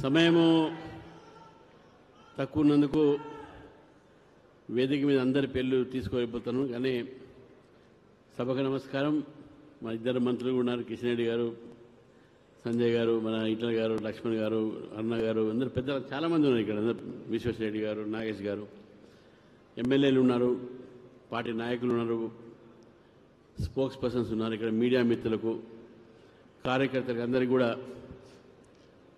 సమయము తక్కువ ఉన్నందుకు వేదిక మీద అందరి పేర్లు తీసుకోలేకపోతాను. కానీ సభకు నమస్కారం. మా ఇద్దరు మంత్రులు ఉన్నారు, కిషన్ రెడ్డి గారు, సంజయ్ గారు, మన ఈటల గారు, లక్ష్మణ్ గారు, అరుణ గారు, అందరు పెద్దలు చాలామంది ఉన్నారు ఇక్కడ. అందరు విశ్వేశ్వరరెడ్డి గారు, నాగేష్ గారు, ఎమ్మెల్యేలు ఉన్నారు, పార్టీ నాయకులు ఉన్నారు, స్పోక్స్ పర్సన్స్ ఉన్నారు. ఇక్కడ మీడియా మిత్రులకు, కార్యకర్తలకు అందరికీ కూడా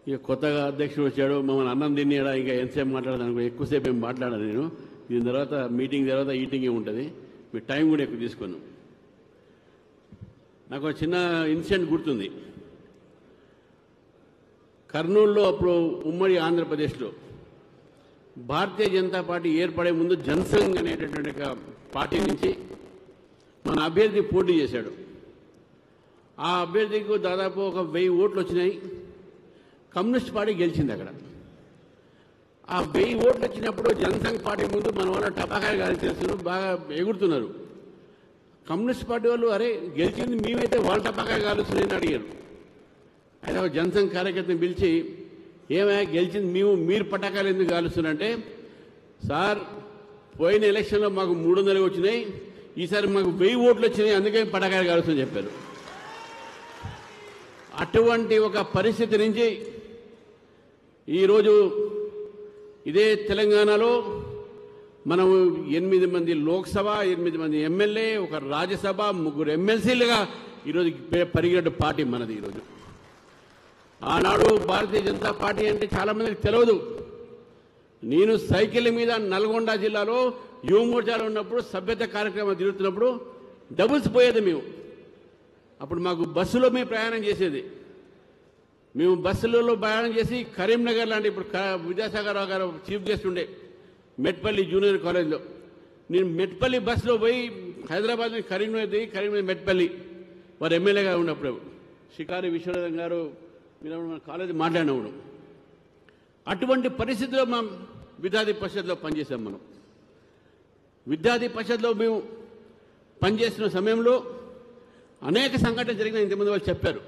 ఇక కొత్తగా అధ్యక్షుడు వచ్చాడు, మమ్మల్ని అన్నం తినేడా ఇంకా ఎంతసేపు మాట్లాడదానికి ఎక్కువసేపు ఏం మాట్లాడాను నేను. దీని తర్వాత మీటింగ్ తర్వాత ఈటింగే ఉంటుంది, మీ టైం కూడా ఎక్కువ తీసుకున్నాను. నాకు ఒక చిన్న ఇన్సిడెంట్ గుర్తుంది. కర్నూలులో అప్పుడు ఉమ్మడి ఆంధ్రప్రదేశ్లో భారతీయ జనతా పార్టీ ఏర్పడే ముందు జనసంఘ్ అనేటటువంటి పార్టీ నుంచి మన అభ్యర్థి పోటీ చేశాడు. ఆ అభ్యర్థికి దాదాపు ఒక 1000 ఓట్లు వచ్చినాయి. కమ్యూనిస్ట్ పార్టీ గెలిచింది అక్కడ. ఆ 1000 ఓట్లు వచ్చినప్పుడు జనసంఘ్ పార్టీ ముందు మన వాళ్ళు టపాకాయలు కాల్చేస్తున్నారు, బాగా ఎగురుతున్నారు. కమ్యూనిస్ట్ పార్టీ వాళ్ళు అరే గెలిచింది మేమైతే వాళ్ళ టపాకాయలు కాలుస్తున్నాయని అడిగారు. అయితే ఒక జనసంఘ్ కార్యకర్తను పిలిచి ఏమైనా గెలిచింది మీరు పటాకాయలు ఎందుకు కాలుస్తున్నారంటే, సార్ పోయిన ఎలక్షన్లో మాకు 300 వచ్చినాయి, ఈసారి మాకు 1000 ఓట్లు వచ్చినాయి, అందుకే పటాకాయలు కాలుస్తుందని చెప్పారు. అటువంటి ఒక పరిస్థితి నుంచి ఈరోజు ఇదే తెలంగాణలో మనము 8 మంది లోక్సభ, 8 మంది ఎమ్మెల్యే, ఒక రాజ్యసభ, 3 ఎమ్మెల్సీలుగా ఈరోజు పరిగినట్టు పార్టీ మనది. ఈరోజు ఆనాడు భారతీయ జనతా పార్టీ అంటే చాలామందికి తెలియదు. నేను సైకిల్ మీద నల్గొండ జిల్లాలో యువమోర్చాలో ఉన్నప్పుడు సభ్యత కార్యక్రమం తిరుగుతున్నప్పుడు డబుల్స్ పోయేది మేము. అప్పుడు మాకు బస్సులో మేము ప్రయాణం చేసేది. మేము బస్సులలో ప్రయాణం చేసి కరీంనగర్ లాంటి, ఇప్పుడు విద్యాసాగర్ రావు గారు చీఫ్ గెస్ట్ ఉండే మెట్పల్లి జూనియర్ కాలేజ్లో, నేను మెట్పల్లి బస్సులో పోయి హైదరాబాద్ నుంచి కరీంనగర్ దిగి కరీంనగర్ మెట్పల్లి వారు ఎమ్మెల్యేగా ఉన్నప్పుడు షికారి విశ్వనాథం గారు మీరు మన కాలేజీ మాట్లాడినప్పుడు అటువంటి పరిస్థితిలో మనం విద్యార్థి పరిషత్లో పనిచేసాం. మనం విద్యార్థి పరిషత్లో మేము పనిచేస్తున్న సమయంలో అనేక సంఘటనలు జరిగిన ఇంతమంది వాళ్ళు చెప్పారు.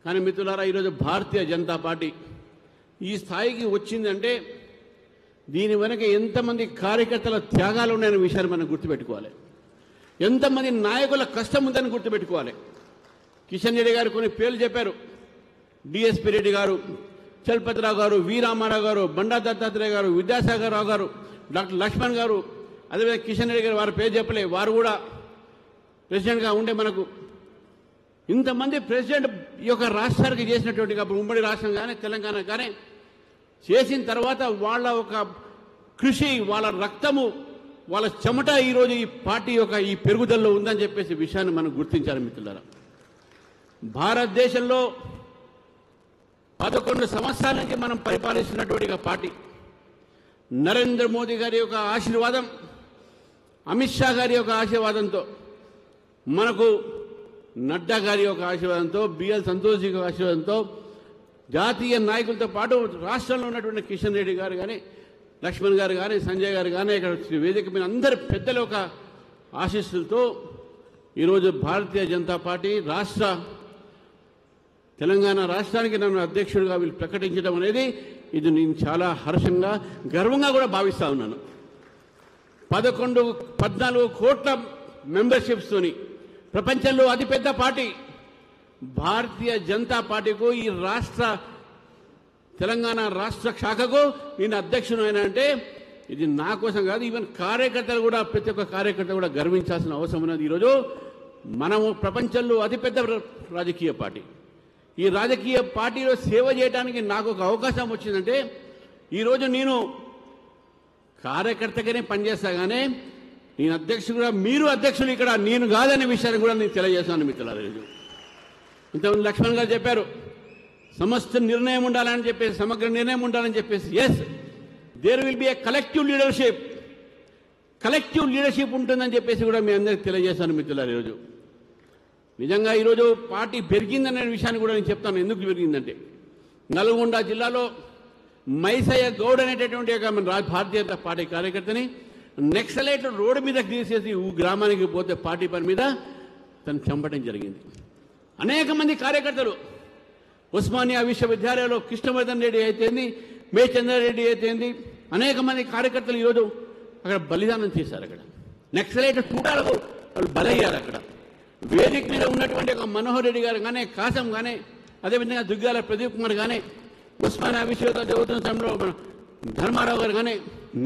కానీ మిత్రులారా, ఈరోజు భారతీయ జనతా పార్టీ ఈ స్థాయికి వచ్చిందంటే దీని వెనక ఎంతమంది కార్యకర్తల త్యాగాలు ఉన్నాయనే విషయాన్ని మనం గుర్తుపెట్టుకోవాలి. ఎంతమంది నాయకుల కష్టం ఉందని గుర్తుపెట్టుకోవాలి. కిషన్ రెడ్డి గారు కొన్ని పేర్లు చెప్పారు. డిఎస్పీ రెడ్డి గారు, చలపతిరావు గారు, వి రామారావు గారు, బండా దత్తాత్రేయ గారు, విద్యాసాగర్ రావు గారు, డాక్టర్ లక్ష్మణ్ గారు, అదేవిధంగా కిషన్ రెడ్డి గారు, వారి పేరు చెప్పలే, వారు కూడా ప్రెసిడెంట్గా ఉండే మనకు ఇంతమంది ప్రెసిడెంట్ ఈ యొక్క రాష్ట్రానికి చేసినటువంటి, అప్పుడు ఉమ్మడి రాష్ట్రం కానీ తెలంగాణ కానీ చేసిన తర్వాత వాళ్ళ ఒక కృషి, వాళ్ళ రక్తము, వాళ్ళ చెమట ఈరోజు ఈ పార్టీ యొక్క ఈ పెరుగుదలలో ఉందని చెప్పేసి విషయాన్ని మనం గుర్తించాలి మిత్రులారా. భారతదేశంలో 11 సంవత్సరాల నుంచి మనం పరిపాలిస్తున్నటువంటి పార్టీ. నరేంద్ర మోదీ గారి యొక్క ఆశీర్వాదం, అమిత్ షా గారి యొక్క ఆశీర్వాదంతో, మనకు నడ్డా గారి యొక్క ఆశీర్వాదంతో, బిఎల్ సంతోష్ జీ యొక్క ఆశీర్వాదంతో, జాతీయ నాయకులతో పాటు రాష్ట్రంలో ఉన్నటువంటి కిషన్ రెడ్డి గారు కానీ, లక్ష్మణ్ గారు కానీ, సంజయ్ గారు కానీ, ఇక్కడ వేదిక మీద అందరి పెద్దల యొక్క ఆశీస్సులతో ఈరోజు భారతీయ జనతా పార్టీ తెలంగాణ రాష్ట్రానికి నన్ను అధ్యక్షుడిగా వీళ్ళు ప్రకటించడం అనేది ఇది నేను చాలా హర్షంగా, గర్వంగా కూడా భావిస్తూ ఉన్నాను. 14 కోట్ల మెంబర్షిప్స్తోని ప్రపంచంలో అతిపెద్ద పార్టీ భారతీయ జనతా పార్టీకు, ఈ తెలంగాణ రాష్ట్ర శాఖకు నేను అధ్యక్షుడు అయినా అంటే ఇది నా కోసం కాదు, ఈవెన్ కార్యకర్తలు కూడా, ప్రతి ఒక్క కార్యకర్త కూడా గర్వించాల్సిన అవసరం ఉన్నది. ఈరోజు మనము ప్రపంచంలో అతిపెద్ద రాజకీయ పార్టీ. ఈ రాజకీయ పార్టీలో సేవ చేయడానికి నాకు ఒక అవకాశం వచ్చిందంటే ఈరోజు నేను కార్యకర్తగానే పనిచేస్తా, కానీ నేను అధ్యక్షుడుగా, మీరు అధ్యక్షులు ఇక్కడ నేను కాదనే విషయాన్ని కూడా నేను తెలియజేస్తాను మిత్రులారా. ఇంతమంది లక్ష్మణ్ గారు చెప్పారు సమస్త నిర్ణయం ఉండాలని చెప్పేసి, సమగ్ర నిర్ణయం ఉండాలని చెప్పేసి. Yes, there will be a collective leadership ఉంటుందని చెప్పేసి కూడా మీ అందరికీ తెలియజేస్తాను మిత్రులారా. ఈరోజు నిజంగా ఈరోజు పార్టీ పెరిగిందనే విషయాన్ని కూడా నేను చెప్తాను. ఎందుకు పెరిగిందంటే నల్గొండ జిల్లాలో మైసయ్య గౌడ్ అనేటటువంటి భారతీయ జనతా పార్టీ కార్యకర్తని నెక్సలైట్లు రోడ్డు మీద తీసేసి గ్రామానికి పోతే పార్టీ పని మీద తను చంపడం జరిగింది. అనేక మంది కార్యకర్తలు ఉస్మానియా విశ్వవిద్యాలయంలో కృష్ణవర్ధన్ రెడ్డి అయితేంది, మేచంద్రారెడ్డి అయితేంది, అనేక మంది కార్యకర్తలు ఈరోజు అక్కడ బలిదానం చేశారు. అక్కడ నక్సలైట్ చూడాలకు వాళ్ళు బలయ్యారు. అక్కడ వేదిక మీద ఉన్నటువంటి ఒక మనోహర్ రెడ్డి గారు కానీ, కాసం కానీ, అదేవిధంగా దుగ్గాల ప్రదీప్ కుమార్ కానీ, ఉస్మానియా విశ్వవిద్యాలయం చదువుతున్న సమయంలో ధర్మారావు గారు కానీ,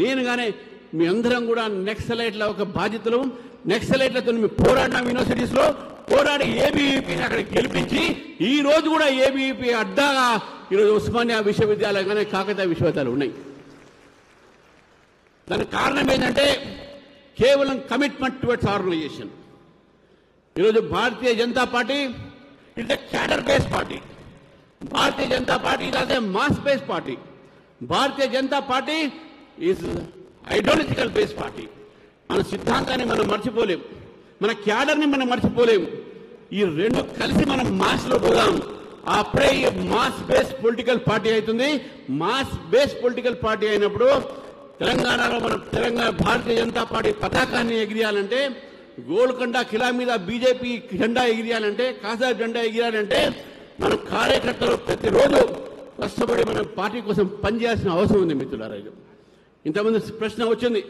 నేను కానీ, మీ అందరం కూడా నక్సలైట్ల ఒక బాధ్యతలు. నక్సలైట్లతో మేము పోరాడినాం. యూనివర్సిటీస్లో పోరాడి ఏబీవీపీని అక్కడ గెలిపించి ఈ రోజు కూడా ఏబీవీపీ అడ్డాగా ఈరోజు ఉస్మానియా విశ్వవిద్యాలయం కానీ, కాకతీయ విశ్వవిద్యాలయాలు ఉన్నాయి. దానికి కారణం ఏంటంటే కేవలం కమిట్మెంట్ టువర్డ్స్ ఆర్గనైజేషన్. ఈరోజు Bharatiya Janata party it a cadre based party. Bharatiya Janata party it a mass based party. Bharatiya Janata party is ideological based party. మన సిద్ధాంతాన్ని మనం మర్చిపోలేం, మన క్యాడర్ని మనం మర్చిపోలేం. ఈ రెండు కలిసి మనం మాస్లో పోదాం. అప్పుడే ఈ మాస్ బేస్డ్ పొలిటికల్ పార్టీ అవుతుంది. మాస్ బేస్డ్ పొలిటికల్ పార్టీ అయినప్పుడు తెలంగాణలో మనం భారతీయ జనతా పార్టీ పతాకాన్ని ఎగిరేయాలంటే, గోల్కొండ కిలా మీద బీజేపీ జెండా ఎగిరేయాలంటే, కాసార్ జెండా ఎగిరేయాలంటే మన కార్యకర్తలు ప్రతిరోజు కష్టపడి మన పార్టీ కోసం పనిచేయాల్సిన అవసరం ఉంది మిత్రులారా. ఇంతమంది ప్రశ్న వచ్చింది,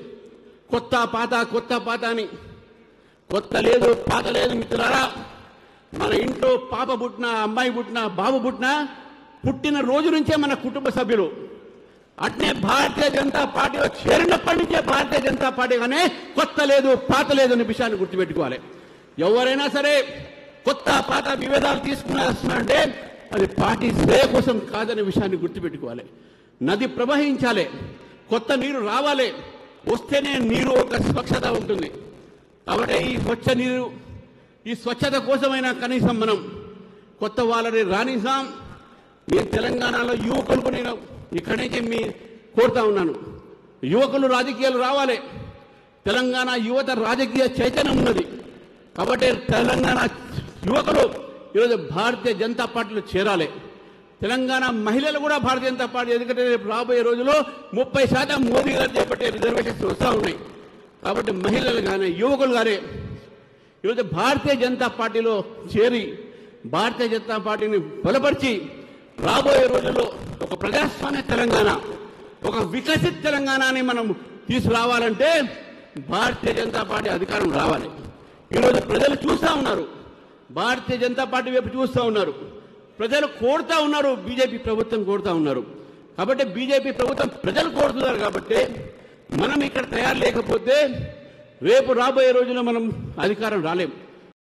కొత్త పాత అని. కొత్త లేదు, పాత లేదు మిత్రులారా. మన ఇంట్లో పాప పుట్టినా, అమ్మాయి పుట్టినా, బాబు పుట్టిన రోజు నుంచే మన కుటుంబ సభ్యులు. అట్నే భారతీయ జనతా పార్టీలో చేరినప్పటి నుంచే భారతీయ జనతా పార్టీ కానీ కొత్త లేదు, పాత లేదు అనే విషయాన్ని గుర్తుపెట్టుకోవాలి. ఎవరైనా సరే కొత్త పాత విభేదాలు తీసుకున్నారంటే అది పార్టీ శ్రేయ కోసం కాదనే విషయాన్ని గుర్తుపెట్టుకోవాలి. నది ప్రవహించాలి, కొత్త నీరు రావాలి, వస్తేనే నీరు ఒక స్వచ్ఛత ఉంటుంది. కాబట్టి ఈ స్వచ్ఛ నీరు, ఈ స్వచ్ఛత కోసమైనా కనీసం మనం కొత్త వాళ్ళని రాణిస్తాం. మీ తెలంగాణలో యువకులకు నేను ఇక్కడి నుంచి మీ కోరుతా ఉన్నాను, యువకులు రాజకీయాలు రావాలి. తెలంగాణ యువత రాజకీయ చైతన్యం ఉన్నది. కాబట్టి తెలంగాణ యువకులు ఈరోజు భారతీయ జనతా పార్టీలో చేరాలి. తెలంగాణ మహిళలు కూడా భారతీయ జనతా పార్టీ, ఎందుకంటే రేపు రాబోయే రోజుల్లో 30% మోదీ గారు చేపట్టే రిజర్వేషన్స్ వస్తూ ఉన్నాయి. కాబట్టి మహిళలు కానీ, యువకులు కానీ ఈరోజు భారతీయ జనతా పార్టీలో చేరి భారతీయ జనతా పార్టీని బలపరిచి రాబోయే రోజుల్లో ఒక ప్రజాస్వామ్య తెలంగాణ, ఒక వికసిత్ తెలంగాణని మనం తీసుకురావాలంటే భారతీయ జనతా పార్టీ అధికారం రావాలి. ఈరోజు ప్రజలు చూస్తూ ఉన్నారు, భారతీయ జనతా పార్టీ వైపు చూస్తూ ఉన్నారు. ప్రజలు కోరుతా ఉన్నారు, బీజేపీ ప్రభుత్వం కోరుతా ఉన్నారు. కాబట్టి బీజేపీ ప్రభుత్వం ప్రజలు కోరుతున్నారు. కాబట్టి మనం ఇక్కడ తయారు లేకపోతే రేపు రాబోయే రోజుల్లో మనం అధికారం రాలేం.